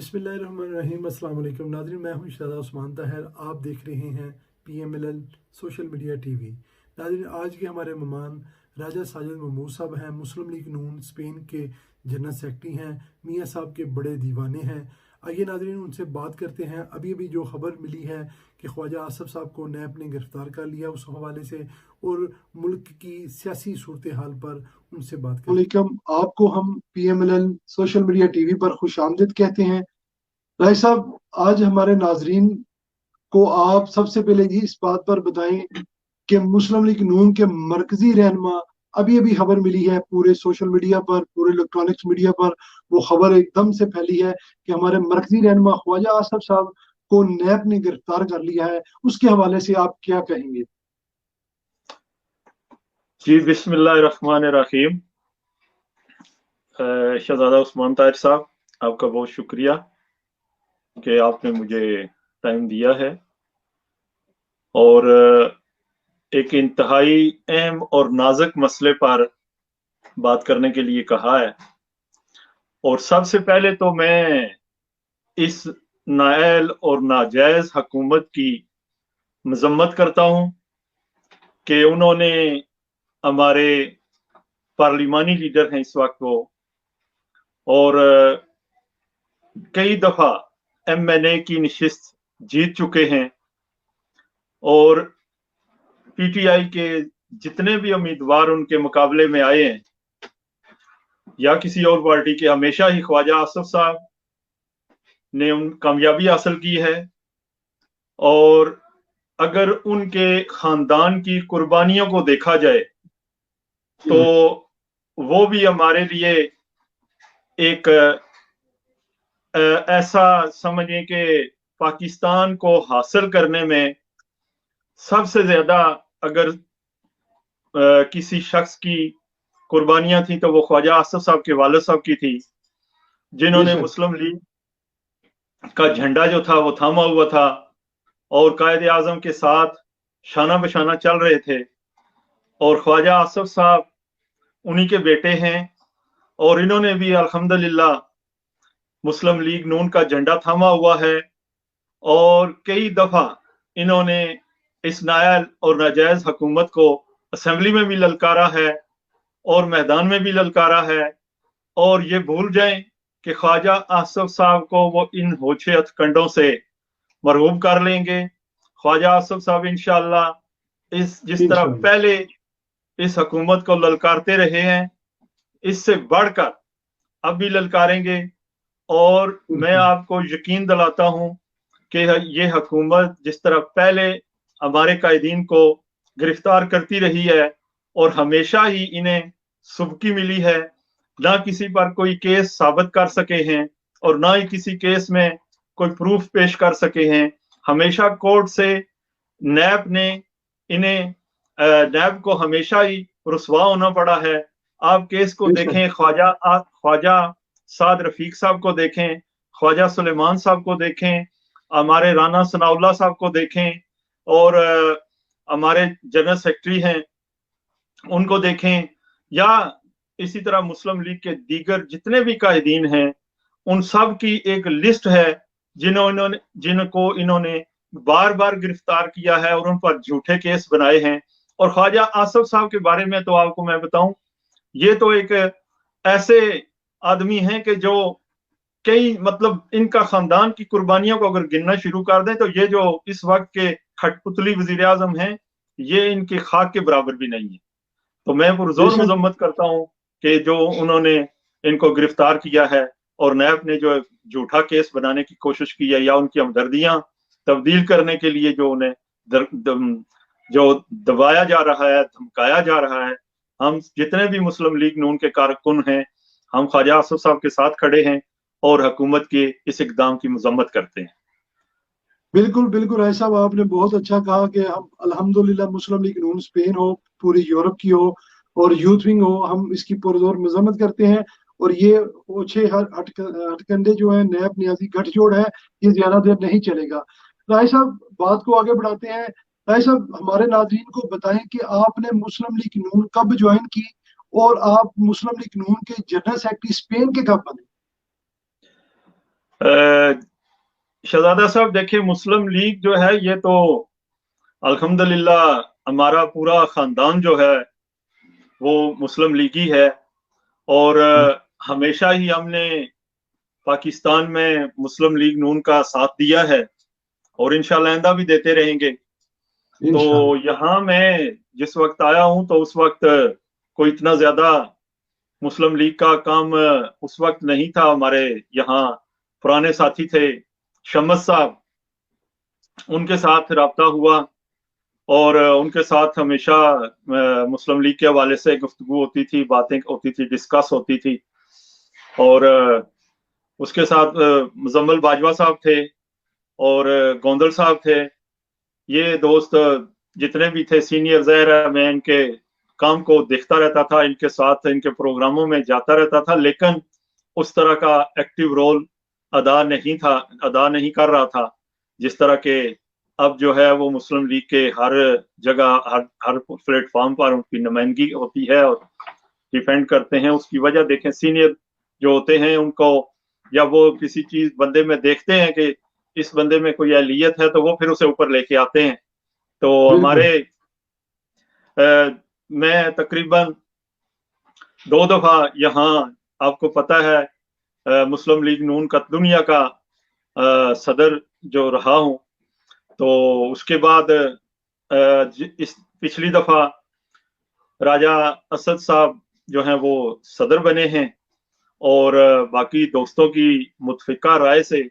बिस्मिल्लाहिर्रहमानिर्रहीम। अस्सलाम वालेकुम नाज़रीन, मैं हूं शहज़ाद उस्मान ताहिर। आप देख रहे हैं PMLN सोशल मीडिया TV। नाज़रीन, आज के हमारे मेहमान राजा साजिद महमूद साहब हैं। मुस्लिम लीग नून स्पेन के जनरल सेक्रेटरी हैं। मियाँ साहब के बड़े दीवाने हैं। आइए नाज़रीन, उनसे बात करते हैं। अभी अभी जो खबर मिली है कि ख्वाजा आसिफ साहब को नैब ने गिरफ़्तार कर लिया, उस हवाले से और मुल्क की सियासी सूरत हाल पर उनसे बात करें। वालेकुम, आपको हम PMLN सोशल मीडिया TV पर खुश आमदीद कहते हैं। राय साहब, आज हमारे नाजरीन को आप सबसे पहले जी इस बात पर बताएं कि मुस्लिम लीग नून के मरकजी रहनुमा, अभी अभी खबर मिली है पूरे सोशल मीडिया पर, पूरे इलेक्ट्रॉनिक्स मीडिया पर वो खबर एकदम से फैली है कि हमारे मरकजी रहनुमा ख्वाजा आसिफ साहब को नैब ने गिरफ्तार कर लिया है। उसके हवाले से आप क्या कहेंगे? जी बिस्मिल्लाहिर्रहमानिर्रहीम। शहजादा उस्मान ताहिर साहब, आपका बहुत शुक्रिया कि आपने मुझे टाइम दिया है और एक इंतहाई अहम और नाजुक मसले पर बात करने के लिए कहा है। और सबसे पहले तो मैं इस नाअहल और नाजायज हुकूमत की मजम्मत करता हूं कि उन्होंने हमारे पार्लिमानी लीडर हैं इस वक्त वो, और कई दफा MNA की नशिस्त जीत चुके हैं, और PTI के जितने भी उम्मीदवार उनके मुकाबले में आए हैं या किसी और पार्टी के, हमेशा ही ख्वाजा आसिफ साहब ने कामयाबी हासिल की है। और अगर उनके खानदान की कुर्बानियों को देखा जाए तो वो भी हमारे लिए एक ऐसा समझें कि पाकिस्तान को हासिल करने में सबसे ज्यादा अगर किसी शख्स की कुर्बानियां थी तो वो ख्वाजा आसिफ साहब के वालिद साहब की थी, जिन्होंने मुस्लिम लीग का झंडा जो था वो थामा हुआ था और कायदे आजम के साथ शाना बशाना चल रहे थे। और ख्वाजा आसिफ साहब उन्हीं के बेटे हैं और इन्होंने भी अल्हम्दुलिल्लाह मुस्लिम लीग नून का झंडा थामा हुआ है। और कई दफा इन्होंने इस नायल और नाजायज हुकूमत को असेंबली में भी ललकारा है और मैदान में भी ललकारा है। और ये भूल जाएं कि ख्वाजा आसिफ साहब को वो इन होछे हथकंडों से मरहूब कर लेंगे। ख्वाजा आसिफ साहब इंशाअल्लाह जिस तरह पहले इस हुकूमत को ललकारते रहे हैं, इससे बढ़कर अब भी ललकारेंगे। और मैं आपको यकीन दिलाता हूं कि ये हुकूमत जिस तरह पहले हमारे कायदीन को गिरफ्तार करती रही है और हमेशा ही इन्हें सुबकी मिली है, ना किसी पर कोई केस साबित कर सके हैं और ना ही किसी केस में कोई प्रूफ पेश कर सके हैं। हमेशा कोर्ट से नैब ने इन्हें नैब को हमेशा ही रुसवा होना पड़ा है। आप केस को देखें, ख्वाजा साद रफीक साहब को देखें, ख्वाजा सुलेमान साहब को देखें, हमारे राना सनाउल्लाह साहब को देखें, और हमारे जनरल सेक्रेटरी हैं उनको देखें, या इसी तरह मुस्लिम लीग के दीगर जितने भी कायदीन हैं, उन सब की एक लिस्ट है जिनको इन्होंने बार बार गिरफ्तार किया है और उन पर झूठे केस बनाए हैं। और ख्वाजा आसिफ साहब के बारे में तो आपको मैं बताऊं, ये तो एक ऐसे आदमी हैं कि जो कई मतलब इनका खानदान की कुर्बानियों को अगर गिनना शुरू कर दें तो ये जो इस वक्त के खटपुतली वजीर आजम हैं, ये इनके खाक के बराबर भी नहीं है। तो मैं पुरजोर मजम्मत करता हूं कि जो उन्होंने इनको गिरफ्तार किया है और नैब ने जो झूठा केस बनाने की कोशिश की है या उनकी हमदर्दियां तब्दील करने के लिए जो उन्हें जो दबाया जा रहा है, धमकाया जा रहा है, हम जितने भी मुस्लिम लीग नून के कारकुन हैं, हम ख्वाजा आसिफ साहब के साथ खड़े हैं और हुकूमत के इस इकदाम की मजम्मत करते हैं। बिल्कुल बिल्कुल राय साहब, आपने बहुत अच्छा कहा कि हम अल्हम्दुलिल्लाह मुस्लिम लीग नून स्पेन हो, पूरी यूरोप की हो और यूथ विंग हो, हम इसकी पुरजोर मजम्मत करते हैं। और ये ओछे हटकंडे जो है नैब नियाजी गठजोड़ है, ये ज्यादा देर नहीं चलेगा। राय साहब, बात को आगे बढ़ाते हैं। राय साहब, हमारे नाज़रीन को बताएं कि आपने मुस्लिम लीग नून कब ज्वाइन की और आप मुस्लिम लीग नून के जनरल सेक्रेटरी स्पेन के कब बने? शहजादा साहब देखिए, मुस्लिम लीग जो है ये तो अल्हम्दुलिल्लाह हमारा पूरा खानदान जो है वो मुस्लिम लीगी है, और हमेशा ही हमने पाकिस्तान में मुस्लिम लीग नून का साथ दिया है और इंशाल्लाह आइंदा भी देते रहेंगे। तो यहाँ मैं जिस वक्त आया हूँ तो उस वक्त कोई इतना ज्यादा मुस्लिम लीग का काम उस वक्त नहीं था। हमारे यहाँ पुराने साथी थे शम्स साहब, उनके साथ रब्ता हुआ और उनके साथ हमेशा मुस्लिम लीग के हवाले से गुफ्तगू होती थी, बातें होती थी, डिस्कस होती थी। और उसके साथ मुजम्मल बाजवा साहब थे और गोंदल साहब थे। ये दोस्त जितने भी थे सीनियर, ज़ाहिर है मैं इनके काम को देखता रहता था, इनके साथ इनके प्रोग्रामों में जाता रहता था, लेकिन उस तरह का एक्टिव रोल अदा नहीं कर रहा था जिस तरह के अब जो है वो मुस्लिम लीग के हर जगह हर प्लेटफॉर्म पर उनकी नुमाइंदगी होती है और डिफेंड करते हैं। उसकी वजह देखें, सीनियर जो होते हैं उनको, या वो किसी चीज बंदे में देखते हैं कि इस बंदे में कोई अहलियत है तो वो फिर उसे ऊपर लेके आते हैं। तो हमारे मैं तकरीबन 2 दफा यहाँ, आपको पता है मुस्लिम लीग नून का दुनिया का सदर जो रहा हूँ। तो उसके बाद इस पिछली दफा राजा असद साहब जो हैं वो सदर बने हैं और बाकी दोस्तों की मुतफिका राय से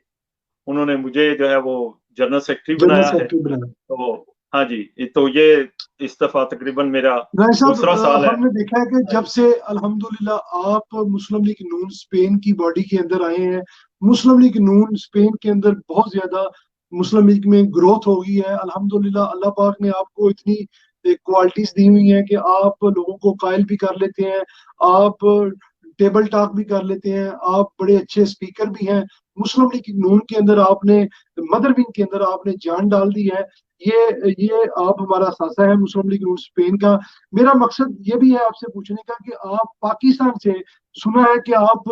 उन्होंने मुझे जो है वो जनरल सेक्रेटरी बनाया है। तो हाँ जी, तो ये इस दफा तकरीबन मेरा दूसरा साल है। हमने देखा है कि जब से अल्हम्दुलिल्लाह आप मुस्लिम लीग नून स्पेन की बॉडी के अंदर आए हैं, मुस्लिम लीग नून स्पेन के अंदर बहुत ज्यादा मुस्लिम लीग में ग्रोथ हो गई है। अल्हम्दुलिल्लाह अल्लाह पाक ने आपको इतनी क्वालिटीज दी हुई हैं कि आप लोगों को कायल भी कर लेते हैं, आप टेबल टॉक भी कर लेते हैं, आप बड़े अच्छे स्पीकर भी हैं। मुस्लिम लीग नून के अंदर आपने मदर विंग के अंदर आपने जान डाल दी है। ये आप हमारा सासा है मुस्लिम लीग नून स्पेन का। मेरा मकसद ये भी है आपसे पूछने का कि आप पाकिस्तान से, सुना है कि आप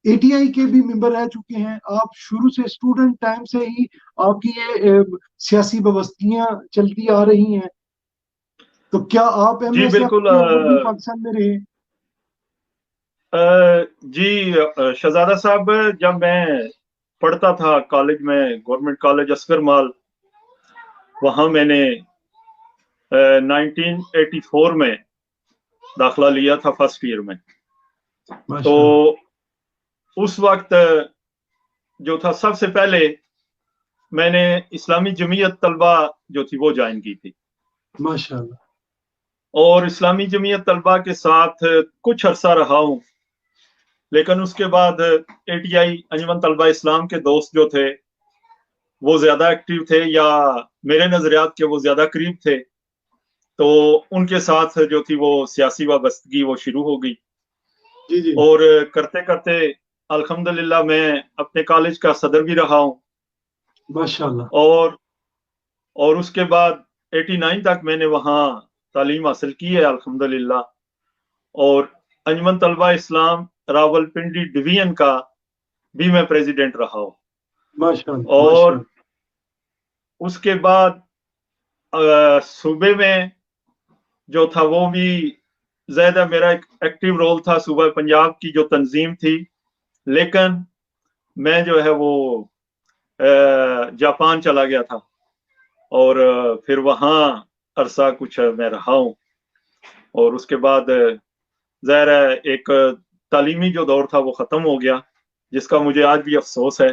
एटीआई के भी मेंबर रह चुके हैं, आप शुरू से स्टूडेंट टाइम से ही आपकी ये सियासी व्यवस्थियां चलती आ रही हैं। तो क्या आप जी एमएसएफ बिल्कुल के अंदर भी पाकिस्तान में रहे? जी शहजादा साहब, जब मैं पढ़ता था कॉलेज में, गवर्नमेंट कॉलेज असगर माल, वहां मैंने 1984 में दाखिला लिया था फर्स्ट ईयर में। तो उस वक्त जो था सबसे पहले मैंने इस्लामी जमीयत तलबा जो थी वो ज्वाइन की थी माशाल्लाह। और इस्लामी जमीयत तलबा के साथ कुछ अरसा रहा हूँ। लेकिन उसके बाद एटीआई अंजुमन तलबा इस्लाम के दोस्त जो थे वो ज्यादा एक्टिव थे, या मेरे नजरियात के वो ज्यादा करीब थे, तो उनके साथ जो थी वो सियासी वाबस्तगी वो शुरू हो गई। जी। और करते करते अल्हम्दुलिल्लाह मैं अपने कॉलेज का सदर भी रहा हूँ। माशाल्लाह। और उसके बाद 89 तक मैंने वहाँ तालीम हासिल की है अल्हम्दुलिल्लाह। और अंजुमन तलबा इस्लाम रावलपिंडी डिवीजन का भी मैं प्रेसिडेंट रहा हूँ। माशाल्लाह। और उसके बाद सूबे में जो था वो भी ज्यादा मेरा एक एक्टिव रोल था। सूबा पंजाब की जो तंजीम थी, लेकिन मैं जो है वो जापान चला गया था और फिर वहाँ अरसा कुछ मैं रहा हूँ। और उसके बाद ज़ाहिर है एक तालीमी जो दौर था वो ख़त्म हो गया, जिसका मुझे आज भी अफसोस है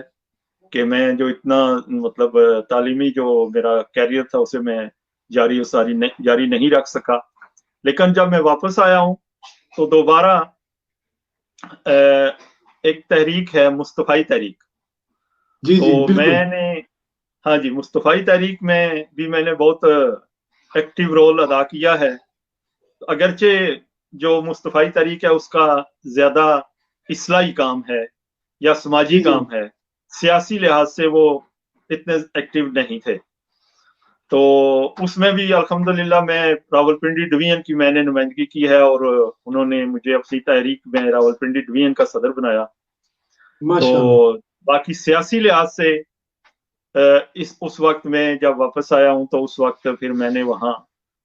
कि मैं जो इतना मतलब तालीमी जो मेरा कैरियर था उसे मैं जारी नहीं रख सका। लेकिन जब मैं वापस आया हूँ तो दोबारा एक तहरीक है मुस्तफ़ाई तहरीक। तो मैंने, हाँ जी, मुस्तफ़ाई तहरीक में भी मैंने बहुत एक्टिव रोल अदा किया है। अगरचे जो मुस्तफ़ाई तहरीक है उसका ज्यादा इस्लाही काम है या समाजी काम है, सियासी लिहाज से वो इतने एक्टिव नहीं थे। तो उसमें भी अल्हम्दुलिल्लाह मैं रावलपिंडी डिवीजन की मैंने नुमाइंदगी की है और उन्होंने मुझे अपनी तहरीक में रावलपिंडी डिवीजन का सदर बनाया। माशाल्लाह। तो बाकी सियासी लिहाज से उस वक्त में जब वापस आया हूं तो उस वक्त फिर मैंने वहां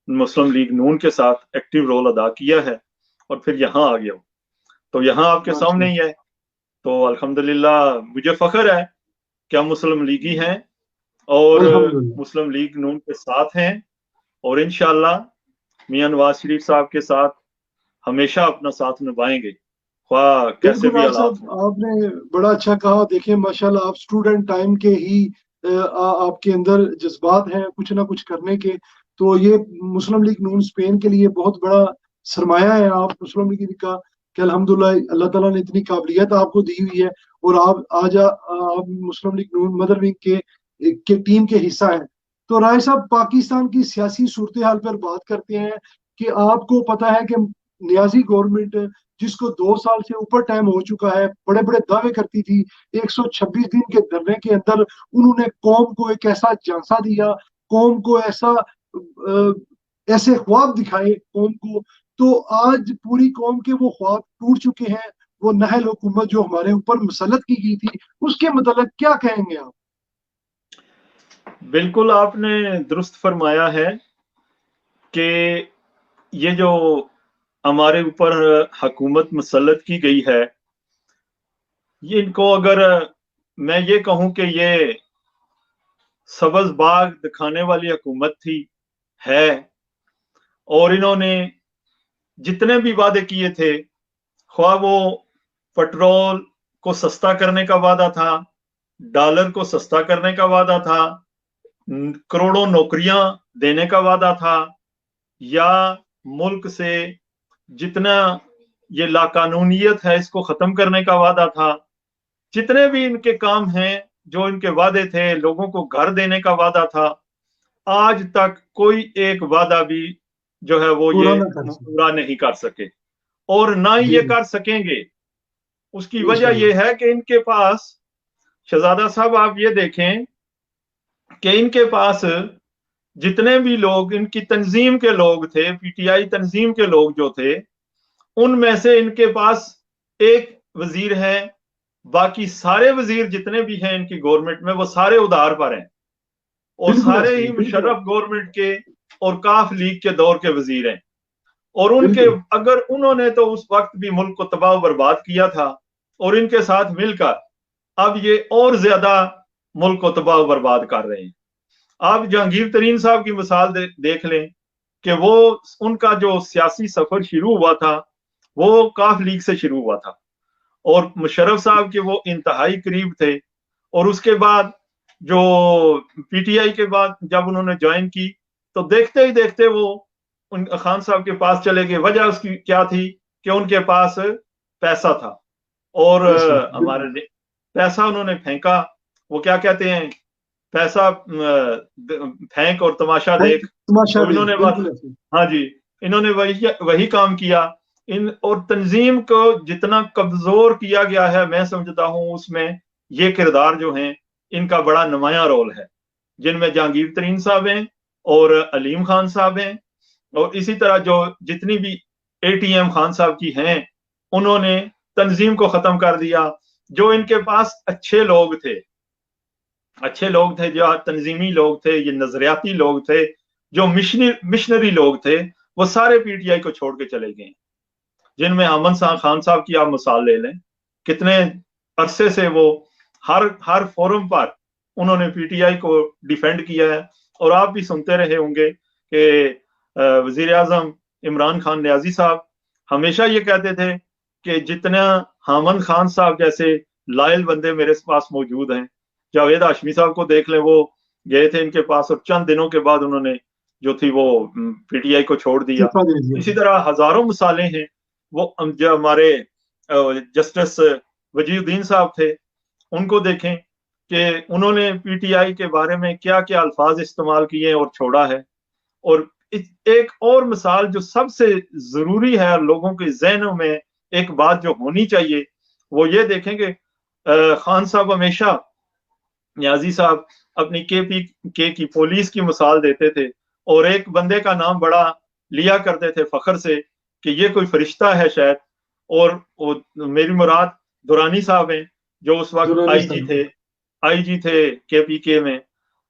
मुस्लिम लीग नून के साथ एक्टिव रोल अदा किया है और फिर यहाँ आ गया हूँ। तो यहाँ आपके सामने ही माशाल्लाह। है। तो अल्हम्दुलिल्लाह मुझे फख्र है कि हम मुस्लिम लीगी हैं और अल्हम्दुलिल्लाह। मुस्लिम लीग नून के साथ हैं और इंशाअल्लाह मियां नवाज शरीफ साहब के साथ हमेशा अपना साथ निभाएंगे, ख्वाह कैसे बिल्कुल भी राय हालात साहब, हों। आपने बड़ा अच्छा कहा। देखिए माशाल्लाह, आप स्टूडेंट टाइम के ही आपके अंदर जज्बात हैं कुछ ना कुछ करने के। तो ये मुस्लिम लीग नून स्पेन के लिए बहुत बड़ा सरमाया है आप मुस्लिम लीग का, कि अल्हम्दुलिल्लाह अल्लाह ताला ने इतनी काबिलियत आपको दी हुई है। और आप आज आप मुस्लिम लीग नून मदर विंग के टीम के हिस्सा हैं। तो राय साहब, पाकिस्तान की सियासी सूरत हाल पर बात करते हैं कि आपको पता है कि नियाजी गवर्नमेंट, जिसको 2 साल से ऊपर टाइम हो चुका है, बड़े बड़े दावे करती थी। 126 दिन के धरने के अंदर उन्होंने कौम को एक ऐसा झांसा दिया, कौम को ऐसे ख्वाब दिखाए कौम को। तो आज पूरी कौम के वो ख्वाब टूट चुके हैं। वो नाहल हुकूमत जो हमारे ऊपर मुसल्लत की गई थी, उसके मतलब क्या कहेंगे आप? बिल्कुल आपने दुरुस्त फरमाया है कि ये जो हमारे ऊपर हुकूमत मुसल्लत की गई है, ये इनको अगर मैं ये कहूं कि ये सब्ज बाग दिखाने वाली हुकूमत थी है, और इन्होंने जितने भी वादे किए थे, ख्वाह वो पेट्रोल को सस्ता करने का वादा था, डॉलर को सस्ता करने का वादा था, करोड़ों नौकरियां देने का वादा था, या मुल्क से जितना ये लाकानूनियत है इसको खत्म करने का वादा था। जितने भी इनके काम हैं, जो इनके वादे थे, लोगों को घर देने का वादा था, आज तक कोई एक वादा भी जो है वो पूरा ये ना कर सके। पूरा नहीं कर सके और ना ही जी। ये कर सकेंगे। उसकी वजह इंशाल्लाह। यह है कि इनके पास, शहजादा साहब आप ये देखें कि इनके पास जितने भी लोग इनकी तंजीम के लोग थे, पीटीआई तंजीम के लोग जो थे, उनमें से इनके पास एक वजीर है, बाकी सारे वजीर जितने भी हैं इनकी गवर्नमेंट में वो सारे उधार पर हैं और बिल्कुल सारे ऐसे ही ही, बिल्कुल मुशर्रफ गवर्नमेंट के और काफ लीग के दौर के वजीर हैं। और उनके, बिल्कुल। अगर उन्होंने तो उस वक्त भी मुल्क को तबाह बर्बाद किया था, और इनके साथ मिलकर अब ये और ज्यादा मुल्क को तबाह बर्बाद कर रहे हैं। आप जहांगीर तरीन साहब की मिसाल देख लें कि वो, उनका जो सियासी सफर शुरू हुआ था वो काफ लीग से शुरू हुआ था और मुशर्रफ साहब के वो इंतहाई करीब थे। और उसके बाद जो पीटीआई के बाद जब उन्होंने ज्वाइन की, तो देखते ही देखते वो उन खान साहब के पास चले गए। वजह उसकी क्या थी कि उनके पास पैसा था और पैसा, बिल्कुल। हमारे पैसा उन्होंने फेंका। वो क्या कहते हैं, पैसा फेंक और तमाशा देख। तमाशा तो देख, इन्होंने बस, बिल्कुल ऐसे। हाँ जी, इन्होंने वही वही काम किया। इन और तंजीम को जितना कमजोर किया गया है, मैं समझता हूँ उसमें ये किरदार जो हैं इनका बड़ा नुमाया रोल है, जिनमें जहांगीर तरीन साहब हैं और अलीम खान साहब हैं, और इसी तरह जो जितनी भी एटीएम खान साहब की हैं, उन्होंने तंजीम को खत्म कर दिया। जो इनके पास अच्छे लोग थे, जो तंजीमी लोग थे, ये नजरियाती लोग थे, जो मिशनरी लोग थे, वो सारे पीटीआई को छोड़ के चले गए। जिनमें अमन खान साहब की आप मिसाल ले लें, कितने अरसे से वो हर हर फोरम पर उन्होंने पीटीआई को डिफेंड किया है। और आप भी सुनते रहे होंगे कि वजीर आजम इमरान खान नियाजी साहब हमेशा ये कहते थे कि जितना हामद खान साहब जैसे लायल बंदे मेरे पास मौजूद हैं, जावेद हाशमी साहब को देख लें, वो गए थे इनके पास और चंद दिनों के बाद उन्होंने जो थी वो पीटीआई को छोड़ दिया। इस्तीफा दे दिया। इसी तरह हजारों मिसालें हैं। वो जो हमारे जस्टिस वजीउद्दीन साहब थे, उनको देखें कि उन्होंने पीटीआई के बारे में क्या क्या अल्फाज इस्तेमाल किए और छोड़ा है। और एक और मिसाल जो सबसे जरूरी है लोगों के जहनों में, एक बात जो होनी चाहिए, वो ये देखेंगे, खान साहब हमेशा, न्याजी साहब अपनी केपी के की पुलिस की मिसाल देते थे और एक बंदे का नाम बड़ा लिया करते थे फखर से कि ये कोई फरिश्ता है शायद, और वो मेरी मुराद दुरानी साहब हैं। जो उस वक्त आईजी थे केपीके में,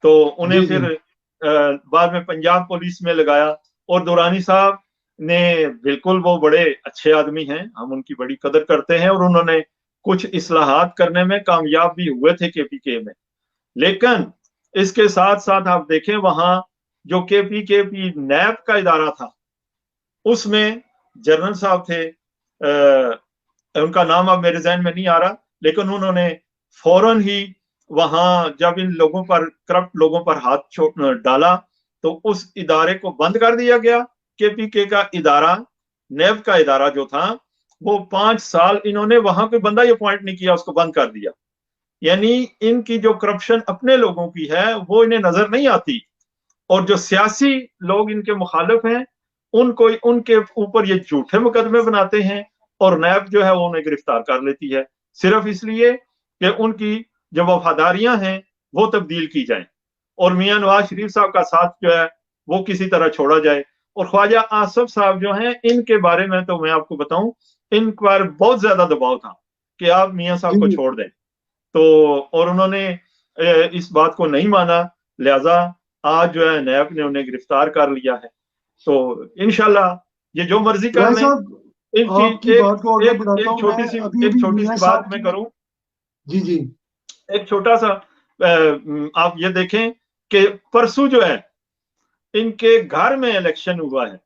तो उन्हें फिर बाद में पंजाब पुलिस में लगाया। और दुरानी साहब ने बिल्कुल, वो बड़े अच्छे आदमी हैं, हम उनकी बड़ी कदर करते हैं, और उन्होंने कुछ इस्लाहात करने में कामयाब भी हुए थे केपीके में। लेकिन इसके साथ साथ आप देखें, वहां जो केपीके नैब का इदारा था, उसमें जनरल साहब थे, उनका नाम अब मेरे जहन में नहीं आ रहा, लेकिन उन्होंने फौरन ही वहां जब इन लोगों पर, करप्ट लोगों पर हाथ डाला, तो उस इदारे को बंद कर दिया गया। केपीके का इदारा, नैब का इदारा जो था, वो 5 साल इन्होंने वहां कोई बंदा ही अपॉइंट नहीं किया, उसको बंद कर दिया। यानी इनकी जो करप्शन अपने लोगों की है वो इन्हें नजर नहीं आती, और जो सियासी लोग इनके मुखालिफ हैं उनको, उनके ऊपर ये झूठे मुकदमे बनाते हैं, और नैब जो है वो उन्हें गिरफ्तार कर लेती है, सिर्फ इसलिए कि उनकी जो वफादारियां हैं वो तब्दील की जाए, और मियां नवाज शरीफ साहब का साथ जो है वो किसी तरह छोड़ा जाए। और ख्वाजा आसिफ साहब जो हैं, इनके बारे में तो मैं आपको बताऊं, इन पर बहुत ज्यादा दबाव था कि आप मियां साहब को छोड़ दें, तो और उन्होंने इस बात को नहीं माना, लिहाजा आज जो है नैब ने उन्हें गिरफ्तार कर लिया है। तो इंशाल्लाह ये जो मर्जी कर लें, एक छोटी सी बात मैं करूं। जी एक छोटा सा, आप ये देखें कि परसों जो है इनके घर में इलेक्शन हुआ है,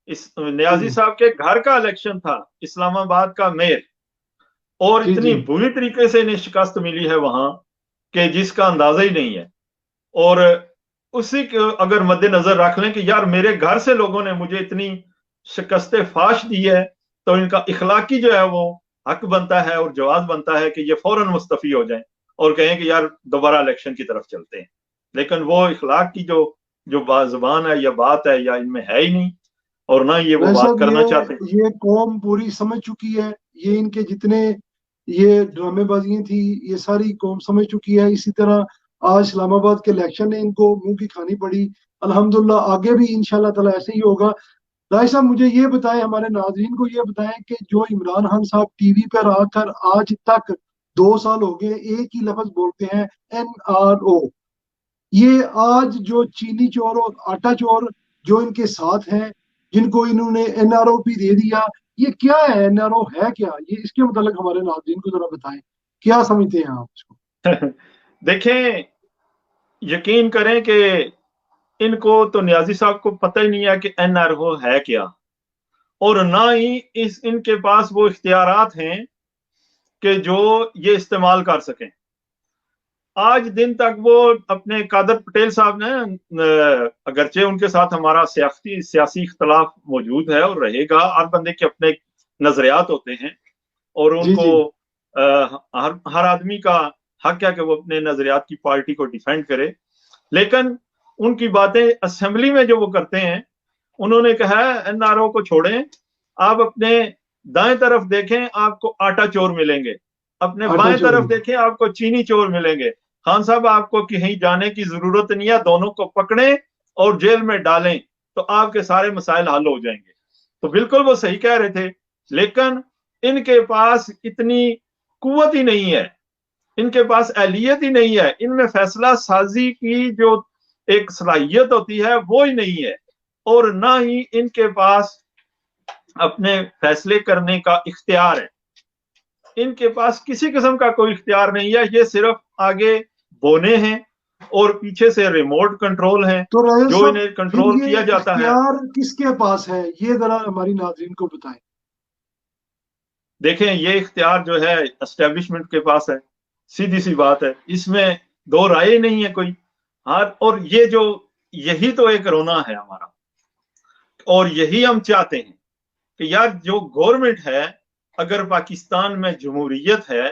इस नियाजी साहब के घर का इलेक्शन था, इस्लामाबाद का मेयर, और इतनी बुरी तरीके से इन्हें शिकस्त मिली है वहां कि जिसका अंदाजा ही नहीं है। और उसी को अगर मद्देनजर रख लें कि यार मेरे घर से लोगों ने मुझे इतनी शिकस्त फाश दी है, तो इनका इखलाकी जो है वो हक बनता है और जवाब बनता है कि ये फौरन मुस्तफी हो जाएं और कहें कि यार दोबारा इलेक्शन की तरफ चलते हैं। लेकिन वो इखलाक की जो जुबान है या बात है, या इनमें है ही नहीं, और ना ये वो बात करना चाहते। ये कौम पूरी समझ चुकी है, ये इनके जितने ये ड्रामेबाजियां थी ये सारी कौम समझ चुकी है। इसी तरह आज इस्लामाबाद के इलेक्शन ने इनको मुंह की खानी पड़ी। अल्हम्दुलिल्लाह आगे भी इंशाल्लाह ताला ऐसे ही होगा। राय साहब मुझे ये बताएं, हमारे नाज़रीन को ये बताएं कि जो इमरान खान साहब टीवी पर आकर आज तक 2 साल हो गए एक ही लफ्ज बोलते हैं NRO, ये आज जो चीनी चोर और आटा चोर जो इनके साथ हैं, जिनको इन्होंने NRO भी दे दिया, ये क्या है? NRO है क्या? ये इसके मतलब हमारे नाज़रीन को जरा बताएं, क्या समझते हैं आप इसको? देखें, यकीन करें कि इनको तो नियाजी साहब को पता ही नहीं है कि NRO है क्या, और ना ही इनके पास वो इख्तियारात हैं कि जो ये इस्तेमाल कर सकें। आज दिन तक वो अपने कादर पटेल साहब ने, अगरचे उनके साथ हमारा सियासी इख्तलाफ मौजूद है और रहेगा, हर बंदे के अपने नजरियात होते हैं, और उनको हर आदमी का हक है कि वो अपने नजरियात की पार्टी को डिफेंड करे। लेकिन उनकी बातें असेंबली में जो वो करते हैं, उन्होंने कहा है NRO को छोड़ें, आप अपने दाएं तरफ देखें आपको आटा चोर मिलेंगे, अपने बाएं तरफ देखें आपको चीनी चोर मिलेंगे। खान साहब आपको कहीं जाने की जरूरत नहीं है, दोनों को पकड़ें और जेल में डालें तो आपके सारे मसाइल हल हो जाएंगे। तो बिल्कुल वो सही कह रहे थे, लेकिन इनके पास इतनी कुव्वत ही नहीं है, इनके पास अहलियत ही नहीं है, इनमें फैसला साजी की जो एक सलाहियत होती है वो ही नहीं है, और ना ही इनके पास अपने फैसले करने का इख्तियार है। इनके पास किसी किस्म का कोई इख्तियार नहीं है, ये सिर्फ आगे बोने हैं और पीछे से रिमोट कंट्रोल है, तो जो इन्हें कंट्रोल किया जाता है। किसके पास है ये जरा हमारी नाज़रीन को बताएं। देखें, ये इख्तियार जो है एस्टेब्लिशमेंट के पास है, सीधी सी बात है, इसमें दो राय नहीं है कोई। और ये जो यही तो एक रोना है हमारा, और यही हम चाहते हैं कि यार जो गवर्नमेंट है, अगर पाकिस्तान में जमहूरियत है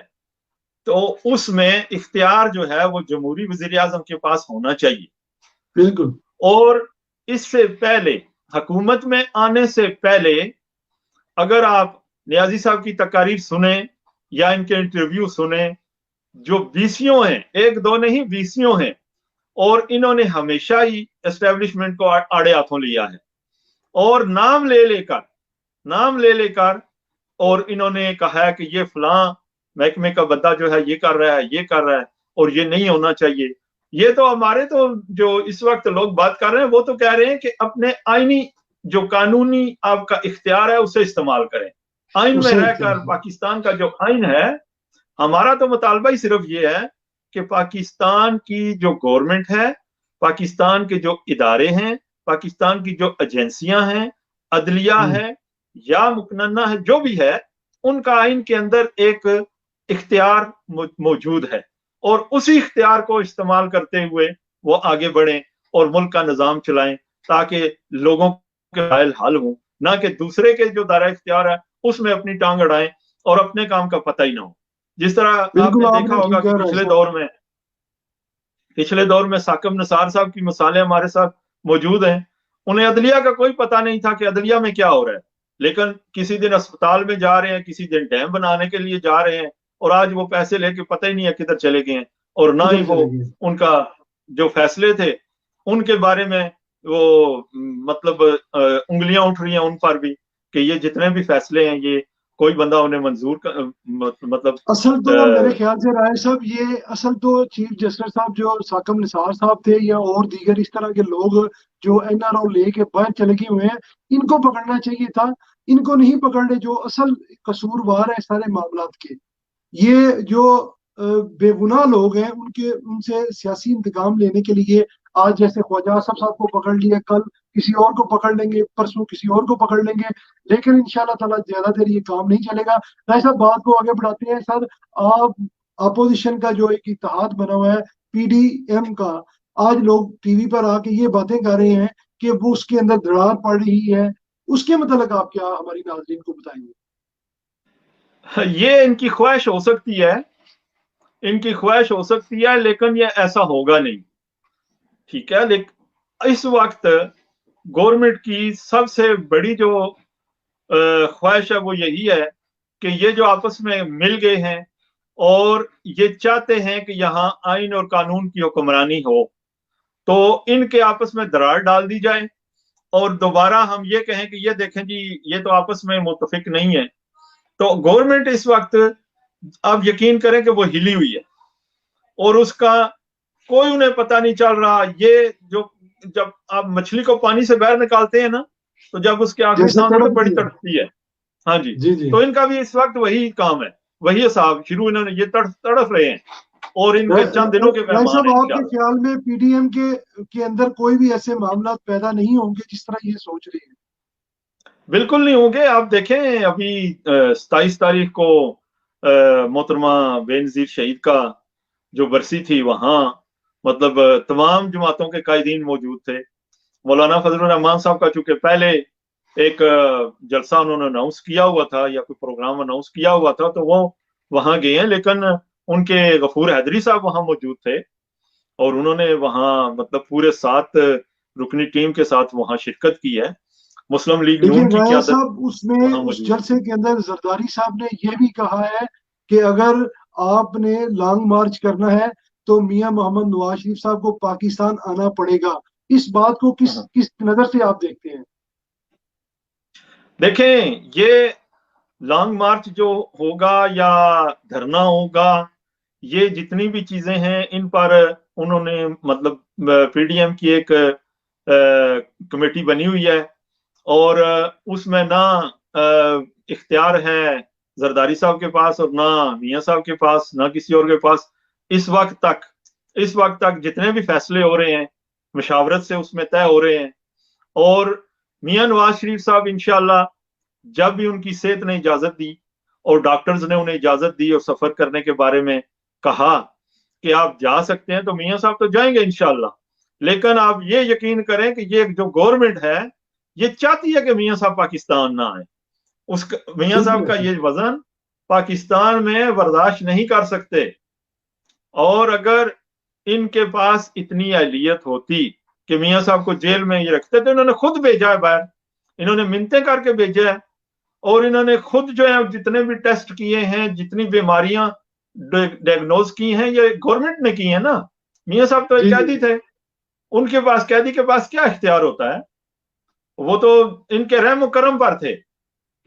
तो उसमें इख्तियार जो है वो जमहूरी वजीर आजम के पास होना चाहिए। बिल्कुल। और इससे पहले, हुकूमत में आने से पहले, अगर आप नियाजी साहब की तकारीर सुने या इनके इंटरव्यू सुने, जो बीसियों हैं, एक दो नहीं बीसियों हैं, और इन्होंने हमेशा ही एस्टेब्लिशमेंट को आड़े हाथों लिया है, और नाम ले लेकर और इन्होंने कहा है कि ये फलां محکمے کا بندہ جو ہے یہ کر رہا ہے یہ کر رہا ہے اور یہ نہیں ہونا چاہیے. یہ تو ہمارے تو جو اس وقت لوگ بات کر رہے ہیں وہ تو کہہ رہے ہیں کہ اپنے آئینی جو قانونی آپ کا اختیار ہے اسے استعمال کریں. آئین میں رہ کر پاکستان کا جو آئین ہے, ہمارا تو مطالبہ ہی صرف یہ ہے کہ پاکستان کی جو گورنمنٹ ہے, پاکستان کے جو ادارے ہیں, پاکستان کی جو ایجنسیاں ہیں, عدلیہ ہے یا مقننہ ہے, جو بھی ہے, ان کا آئین کے اندر ایک اختیار موجود ہے اور اسی اختیار کو استعمال کرتے ہوئے وہ آگے بڑھیں اور ملک کا نظام چلائیں تاکہ لوگوں کے مسائل حل ہوں, نہ کہ دوسرے کے جو دائرہ اختیار ہے اس میں اپنی ٹانگ اڑائیں اور اپنے کام کا پتہ ہی نہ ہو. جس طرح آپ نے دیکھا ہوگا کہ پچھلے دور میں ثاقب نثار صاحب کی مثالیں ہمارے ساتھ موجود ہیں. انہیں عدلیہ کا کوئی پتہ نہیں تھا کہ عدلیہ میں کیا ہو رہا ہے, لیکن کسی دن اسپتال میں جا رہے ہیں, کسی دن ڈیم بنانے کے لیے جا رہے ہیں اور آج وہ پیسے لے کے پتہ ہی نہیں ہے کدھر چلے گئے ہیں, اور نہ ہی وہ ان کا جو فیصلے تھے ان کے بارے میں وہ مطلب انگلیاں اٹھ رہی ہیں ان پر بھی کہ یہ جتنے بھی فیصلے ہیں یہ کوئی بندہ انہیں منظور مطلب اصل تو میرے خیال سے رائے صاحب یہ اصل تو چیف جسٹس صاحب جو ثاقب نثار صاحب تھے یا اور دیگر اس طرح کے لوگ جو این آر او لے کے باہر چلے گئے ہوئے ہیں, ان کو پکڑنا چاہیے تھا. ان کو نہیں پکڑنے جو اصل قصوروار ہے سارے معاملات کے. یہ جو بے گناہ لوگ ہیں ان سے سیاسی انتقام لینے کے لیے آج جیسے خواجہ اعصم صاحب کو پکڑ لیا, کل کسی اور کو پکڑ لیں گے, پرسوں کسی اور کو پکڑ لیں گے, لیکن انشاءاللہ تعالیٰ زیادہ دیر یہ کام نہیں چلے گا. ایسا بات کو آگے بڑھاتے ہیں سر. آپ اپوزیشن کا جو ایک اتحاد بنا ہوا ہے پی ڈی ایم کا, آج لوگ ٹی وی پر آ کے یہ باتیں کر رہے ہیں کہ وہ اس کے اندر دراڑ پڑ رہی ہے, اس کے متعلق آپ کیا ہماری ناظرین کو بتائیں گے؟ یہ ان کی خواہش ہو سکتی ہے, ان کی خواہش ہو سکتی ہے, لیکن یہ ایسا ہوگا نہیں. ٹھیک ہے, لیکن اس وقت گورنمنٹ کی سب سے بڑی جو خواہش ہے وہ یہی ہے کہ یہ جو آپس میں مل گئے ہیں اور یہ چاہتے ہیں کہ یہاں آئین اور قانون کی حکمرانی ہو, تو ان کے آپس میں دراڑ ڈال دی جائے اور دوبارہ ہم یہ کہیں کہ یہ دیکھیں جی یہ تو آپس میں متفق نہیں ہے. تو گورنمنٹ اس وقت آپ یقین کریں کہ وہ ہلی ہوئی ہے اور اس کا کوئی انہیں پتہ نہیں چل رہا. یہ جو جب آپ مچھلی کو پانی سے باہر نکالتے ہیں نا, تو جب اس کے آخری سانس میں بڑی تڑپتی ہے. ہاں جی, تو ان کا بھی اس وقت وہی کام ہے, وہی حساب شروع انہوں نے یہ تڑف رہے ہیں اور ان کے چند دنوں کے مہمان ہیں. آپ کے خیال میں پی ڈی ایم کے اندر کوئی بھی ایسے معاملات پیدا نہیں ہوں گے جس طرح یہ سوچ رہے ہیں؟ بالکل نہیں ہوں گے. آپ دیکھیں ابھی 27 تاریخ کو محترمہ بے نظیر شہید کا جو برسی تھی, وہاں مطلب تمام جماعتوں کے قائدین موجود تھے. مولانا فضل الرحمان صاحب کا چونکہ پہلے ایک جلسہ انہوں نے اناؤنس کیا ہوا تھا یا کوئی پروگرام اناؤنس کیا ہوا تھا تو وہ وہاں گئے ہیں, لیکن ان کے غفور حیدری صاحب وہاں موجود تھے اور انہوں نے وہاں مطلب پورے 7 رکنی ٹیم کے ساتھ وہاں شرکت کی ہے. مسلم لیگ نون کی قیادت صاحب اس میں اس جلسے کے اندر زرداری صاحب نے یہ بھی کہا ہے کہ اگر آپ نے لانگ مارچ کرنا ہے تو میاں محمد نواز شریف صاحب کو پاکستان آنا پڑے گا. اس بات کو کس نظر سے آپ دیکھتے ہیں؟ دیکھیں, یہ لانگ مارچ جو ہوگا یا دھرنا ہوگا, یہ جتنی بھی چیزیں ہیں ان پر انہوں نے مطلب پی ڈی ایم کی ایک کمیٹی بنی ہوئی ہے اور اس میں نہ اختیار ہے زرداری صاحب کے پاس اور نہ میاں صاحب کے پاس, نہ کسی اور کے پاس. اس وقت تک جتنے بھی فیصلے ہو رہے ہیں مشاورت سے اس میں طے ہو رہے ہیں, اور میاں نواز شریف صاحب انشاءاللہ جب بھی ان کی صحت نے اجازت دی اور ڈاکٹرز نے انہیں اجازت دی اور سفر کرنے کے بارے میں کہا کہ آپ جا سکتے ہیں, تو میاں صاحب تو جائیں گے انشاءاللہ. لیکن آپ یہ یقین کریں کہ یہ جو گورنمنٹ ہے یہ چاہتی ہے کہ میاں صاحب پاکستان نہ آئے. میاں صاحب کا یہ وزن پاکستان میں برداشت نہیں کر سکتے, اور اگر ان کے پاس اتنی اہلیت ہوتی کہ میاں صاحب کو جیل میں یہ رکھتے تو انہوں نے خود بھیجا ہے باہر, انہوں نے منتیں کر کے بھیجا ہے اور انہوں نے خود جو ہے جتنے بھی ٹیسٹ کیے ہیں, جتنی بیماریاں ڈائگنوز کی ہیں, یہ گورنمنٹ نے کی ہیں نا. میاں صاحب تو ایک قیدی تھے, ان کے پاس قیدی کے پاس کیا اختیار ہوتا ہے, وہ تو ان کے رحم و کرم پر تھے.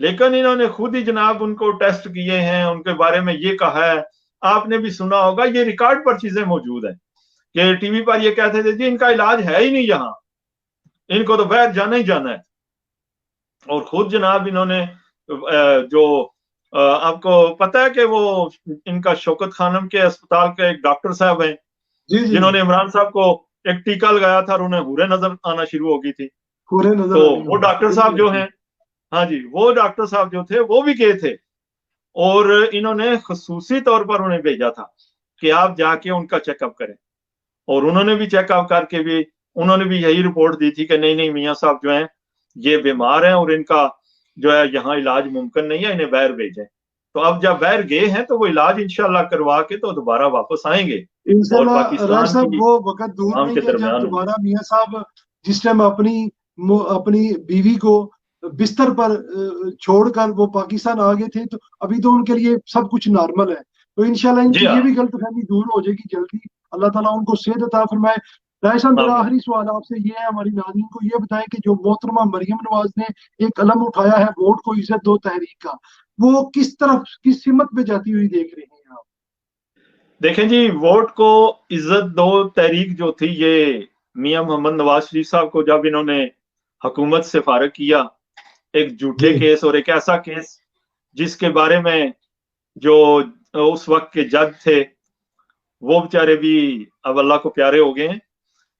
لیکن انہوں نے خود ہی جناب ان کو ٹیسٹ کیے ہیں, ان کے بارے میں یہ کہا ہے, آپ نے بھی سنا ہوگا, یہ ریکارڈ پر چیزیں موجود ہیں کہ ٹی وی پر یہ کہتے تھے جی ان کا علاج ہے ہی نہیں یہاں, ان کو تو باہر جانا ہی جانا ہے. اور خود جناب انہوں نے جو آپ کو پتا ہے کہ وہ ان کا شوکت خانم کے اسپتال کے ایک ڈاکٹر صاحب ہیں جنہوں نے عمران صاحب کو ایک ٹیکہ لگایا تھا اور انہیں ہورے نظر آنا شروع ہو گئی تھی. تو وہ ڈاکٹر صاحب جو ہیں, ہاں جی, وہ ڈاکٹر صاحب جو تھے وہ بھی گئے تھے اور انہوں نے خصوصی طور پر انہیں بھیجا تھا کہ آپ جا کے ان کا چیک اپ کریں, اور انہوں نے بھی چیک اپ کر کے بھی انہوں نے بھی یہی رپورٹ دی تھی کہ نہیں نہیں میاں صاحب جو ہیں یہ بیمار ہیں اور ان کا جو ہے یہاں علاج ممکن نہیں ہے, انہیں باہر بھیجیں. تو اب جب باہر گئے ہیں تو وہ علاج انشاءاللہ کروا کے تو دوبارہ واپس آئیں گے اور پاکستان صاحب کی وہ وقت دور عوام کے نہیں ہے جب درمیان دوبارہ میاں صاحب جس ٹائم اپنی بیوی کو بستر پر چھوڑ کر وہ پاکستان آ گئے تھے, تو ابھی تو ان کے لیے سب کچھ نارمل ہے. تو انشاءاللہ ان جی کی ہاں یہ بھی غلط فہمی دور ہو جائے گی جلدی. اللہ تعالیٰ ان کو صحت عطا فرمائے. رائے صاحب میرا آمین. آخری سوال آپ سے یہ ہے, ہماری ناظرین کو یہ بتائیں کہ جو محترمہ مریم نواز نے ایک علم اٹھایا ہے ووٹ کو عزت دو تحریک کا, وہ کس سمت پہ جاتی ہوئی دیکھ رہے ہیں آپ؟ دیکھیں جی, ووٹ کو عزت دو تحریک جو تھی یہ میاں محمد نواز شریف صاحب کو جب انہوں نے حکومت سے فارغ کیا, ایک جھوٹے کیس اور ایک ایسا کیس جس کے بارے میں جو اس وقت کے جج تھے وہ بیچارے بھی اب اللہ کو پیارے ہو گئے ہیں,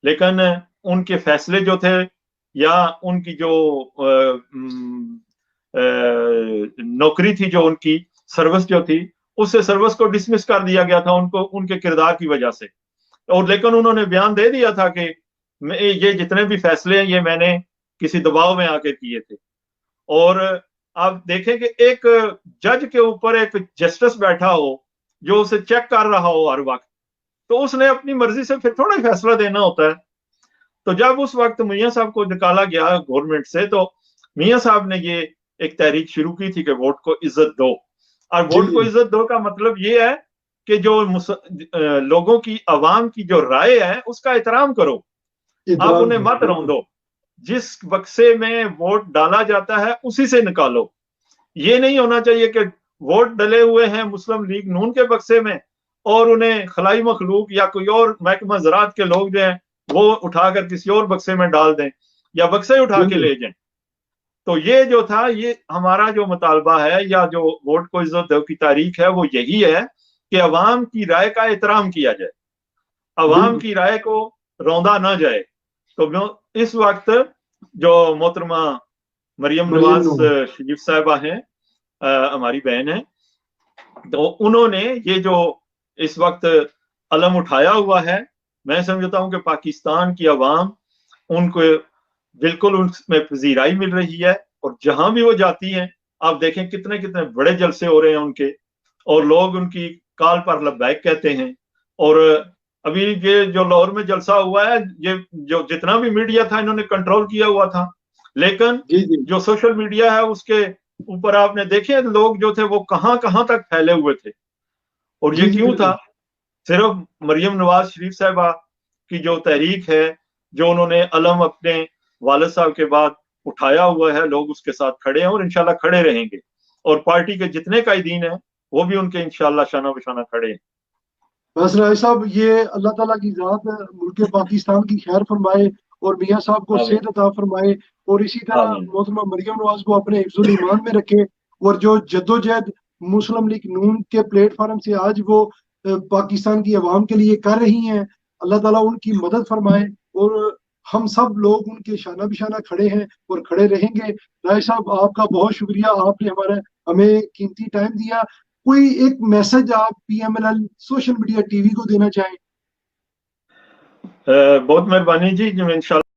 لیکن ان کے فیصلے جو تھے یا ان کی جو نوکری تھی, جو ان کی سروس جو تھی, اس سے سروس کو ڈسمس کر دیا گیا تھا ان کو ان کے کردار کی وجہ سے. اور لیکن انہوں نے بیان دے دیا تھا کہ یہ جتنے بھی فیصلے ہیں یہ میں نے کسی دباؤ میں آ کے کیے تھے. اور آپ دیکھیں کہ ایک جج کے اوپر ایک جسٹس بیٹھا ہو جو اسے چیک کر رہا ہو ہر وقت, تو اس نے اپنی مرضی سے پھر تھوڑا فیصلہ دینا ہوتا ہے. تو جب اس وقت میاں صاحب کو نکالا گیا گورنمنٹ سے, تو میاں صاحب نے یہ ایک تحریک شروع کی تھی کہ ووٹ کو عزت دو. اور ووٹ کو عزت دو کا مطلب یہ ہے کہ جو لوگوں کی عوام کی جو رائے ہے اس کا احترام کرو, آپ انہیں مت روندو. جس بکسے میں ووٹ ڈالا جاتا ہے اسی سے نکالو. یہ نہیں ہونا چاہیے کہ ووٹ ڈلے ہوئے ہیں مسلم لیگ نون کے بکسے میں اور انہیں خلائی مخلوق یا کوئی اور محکمہ زراعت کے لوگ جو ہیں وہ اٹھا کر کسی اور بکسے میں ڈال دیں یا بکسے اٹھا کے لے جائیں. تو یہ جو تھا, یہ ہمارا جو مطالبہ ہے یا جو ووٹ کو عزت دو کی تاریخ ہے وہ یہی ہے کہ عوام کی رائے کا احترام کیا جائے, عوام کی رائے کو روندا نہ جائے. تو اس وقت جو محترمہ مریم نواز شریف صاحبہ ہیں, ہماری بہن ہیں, تو انہوں نے یہ جو اس وقت علم اٹھایا ہوا ہے, میں سمجھتا ہوں کہ پاکستان کی عوام ان کو بالکل ان میں پذیرائی مل رہی ہے, اور جہاں بھی وہ جاتی ہیں آپ دیکھیں کتنے کتنے بڑے جلسے ہو رہے ہیں ان کے, اور لوگ ان کی کال پر لبیک کہتے ہیں. اور ابھی یہ جو لاہور میں جلسہ ہوا ہے, یہ جو جتنا بھی میڈیا تھا انہوں نے کنٹرول کیا ہوا تھا, لیکن جو سوشل میڈیا ہے اس کے اوپر آپ نے دیکھے لوگ جو تھے وہ کہاں کہاں تک پھیلے ہوئے تھے. اور یہ کیوں تھا؟ صرف مریم نواز شریف صاحبہ کی جو تحریک ہے, جو انہوں نے علم اپنے والد صاحب کے بعد اٹھایا ہوا ہے, لوگ اس کے ساتھ کھڑے ہیں اور انشاءاللہ کھڑے رہیں گے, اور پارٹی کے جتنے قائدین ہیں وہ بھی ان کے انشاءاللہ شانہ بشانہ کھڑے ہیں. بس رائے صاحب یہ اللہ تعالیٰ کی ذات ملک پاکستان کی خیر فرمائے اور میاں صاحب کو صحت عطا فرمائے, اور اسی طرح محترمہ مریم نواز کو اپنے حفظ الایمان میں رکھے, اور جو جدوجہد مسلم لیگ نون کے پلیٹ فارم سے آج وہ پاکستان کی عوام کے لیے کر رہی ہیں, اللہ تعالیٰ ان کی مدد فرمائے, اور ہم سب لوگ ان کے شانہ بشانہ کھڑے ہیں اور کھڑے رہیں گے. رائے صاحب آپ کا بہت شکریہ, آپ نے ہمیں قیمتی ٹائم دیا. کوئی ایک میسج آپ P M L L social media T V کو دینا چاہیں؟ بہت مہربانی جی, انشاءاللہ